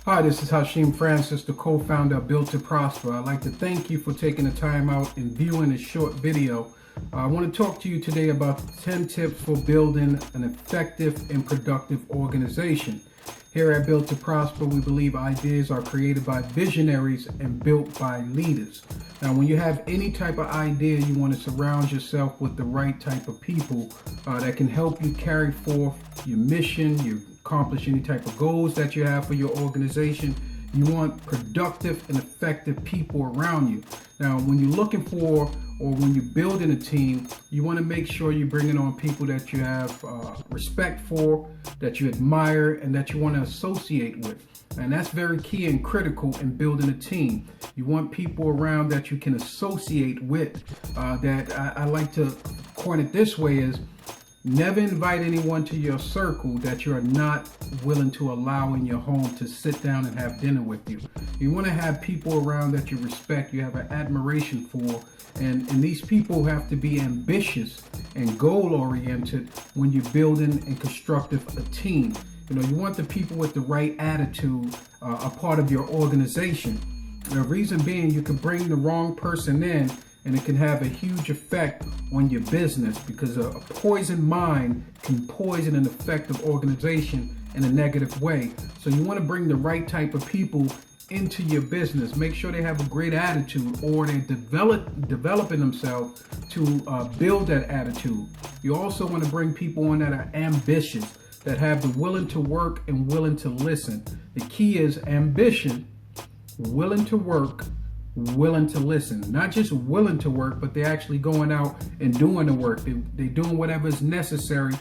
Hi, this is Hashim Francis, the co-founder of Built to Prosper. I'd like to thank you for taking the time out and viewing this short video. I want to talk to you today about 10 tips for building an effective and productive organization. Here at Built to Prosper, we believe ideas are created by visionaries and built by leaders. Now, when you have any type of idea, you want to surround yourself with the right type of people that can help you carry forth your mission, you accomplish any type of goals that you have for your organization. You want productive and effective people around you. Now, when you're looking for or when you're building a team, you want to make sure you're bringing on people that you have respect for, that you admire, and that you want to associate with. And that's very key and critical in building a team. You want people around that you can associate with. I like to coin it this way is, never invite anyone to your circle that you're not willing to allow in your home to sit down and have dinner with you. You want to have people around that you respect, you have an admiration for, and these people have to be ambitious and goal-oriented when you're building and constructing a team. You know, you want the people with the right attitude a part of your organization. The reason being, you can bring the wrong person in and it can have a huge effect on your business, because a poisoned mind can poison an effective organization in a negative way. So you want to bring the right type of people into your business. Make sure they have a great attitude, or they're developing themselves to build that attitude. You also want to bring people on that are ambitious, that have the willing to work and willing to listen. The key is ambition, willing to work, willing to listen. Not just willing to work, but they're actually going out and doing the work. They're doing whatever is necessary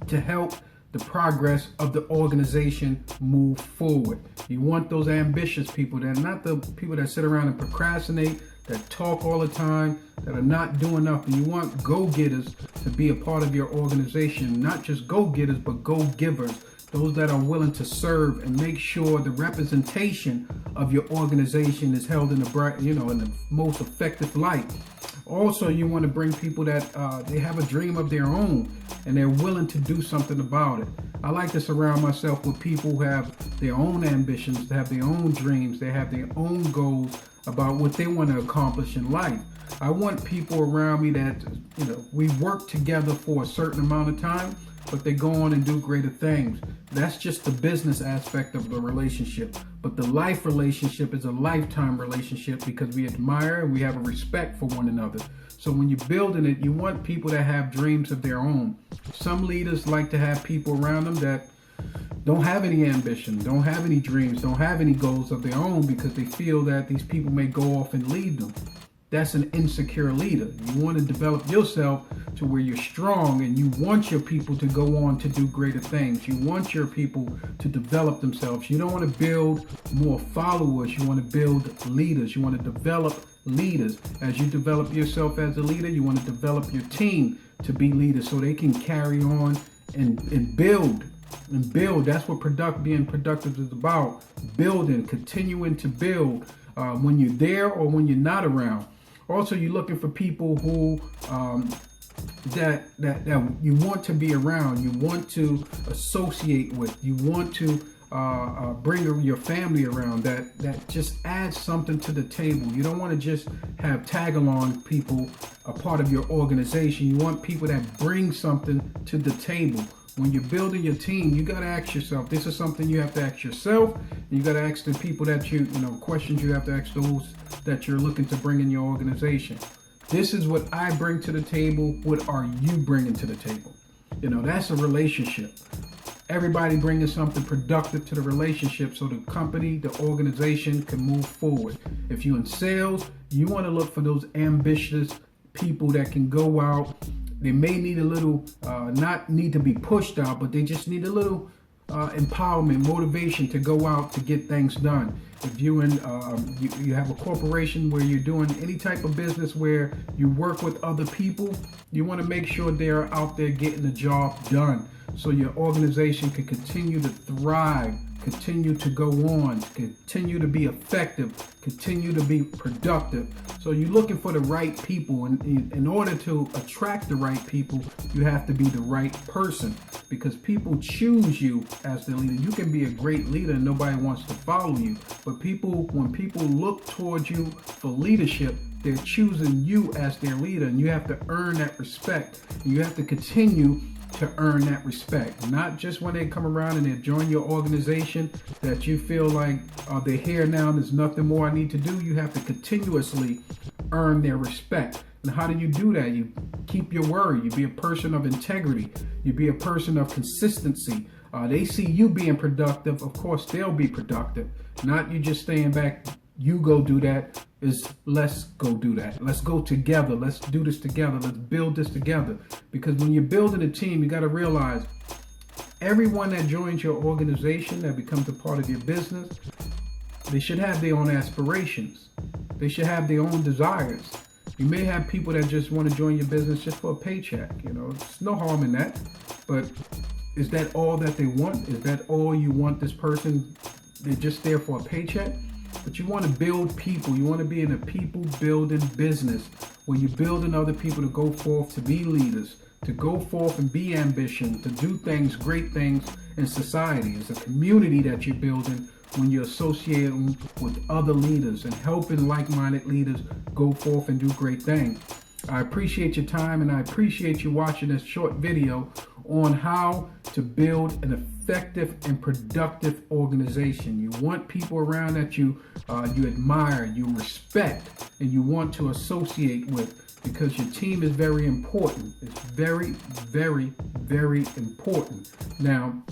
to help the progress of the organization move forward. You want those ambitious people. They're not the people that sit around and procrastinate, that talk all the time, that are not doing nothing. You want go-getters to be a part of your organization. Not just go-getters, but go-givers. Those that are willing to serve and make sure the representation of your organization is held in the most effective light. Also, you want to bring people that they have a dream of their own and they're willing to do something about it. I like to surround myself with people who have their own ambitions, they have their own dreams, they have their own goals about what they want to accomplish in life. I want people around me that, we work together for a certain amount of time, but they go on and do greater things. That's just the business aspect of the relationship. But the life relationship is a lifetime relationship, because we admire and we have a respect for one another. So when you're building it, you want people that have dreams of their own. Some leaders like to have people around them that don't have any ambition, don't have any dreams, don't have any goals of their own, because they feel that these people may go off and lead them. That's an insecure leader. You want to develop yourself to where you're strong, and you want your people to go on to do greater things. You want your people to develop themselves. You don't want to build more followers. You want to build leaders. You want to develop leaders. As you develop yourself as a leader, you want to develop your team to be leaders so they can carry on and build. And build. That's what being productive is about. Building, continuing to build when you're there or when you're not around. Also, you're looking for people who that you want to be around, you want to associate with, you want to bring your family around, that just adds something to the table. You don't want to just have tag-along people a part of your organization. You want people that bring something to the table. When you're building your team, you got to ask yourself, this is something you have to ask yourself, and you got to ask the people that questions you have to ask those that you're looking to bring in your organization. This is what I bring to the table. What are you bringing to the table? That's a relationship. Everybody bringing something productive to the relationship so the company, the organization can move forward. If you're in sales, you want to look for those ambitious people that can go out. They may need a little, not need to be pushed out, but they just need a little empowerment, motivation to go out to get things done. If you have a corporation where you're doing any type of business where you work with other people, you want to make sure they're out there getting the job done. so your organization can continue to thrive, continue to go on, continue to be effective, continue to be productive. So you're looking for the right people, and in order to attract the right people, you have to be the right person, because people choose you as the leader. You can be a great leader and nobody wants to follow you, but when people look towards you for leadership, they're choosing you as their leader, and you have to earn that respect. You have to continue to earn that respect, not just when they come around and they join your organization that you feel like they're here now and there's nothing more I need to do. You have to continuously earn their respect. And how do you do that? You keep your word. You be a person of integrity. You be a person of consistency. They see you being productive, of course they'll be productive. Not you just staying back, you go do that. Let's go do that. Let's go together. Let's do this together. Let's build this together. Because when you're building a team, you got to realize everyone that joins your organization, that becomes a part of your business, they should have their own aspirations. They should have their own desires. You may have people that just want to join your business just for a paycheck. There's no harm in that. But is that all that they want? Is that all you want this person? They're just there for a paycheck? But you want to build people. You want to be in a people building business where you're building other people to go forth to be leaders, to go forth and be ambition, to do things, great things in society. It's a community that you're building when you're associating with other leaders and helping like-minded leaders go forth and do great things. I appreciate your time, and I appreciate you watching this short video on how to build an effective and productive organization. You want people around that you admire, you respect, and you want to associate with, because your team is very important. It's very, very, very important. Now,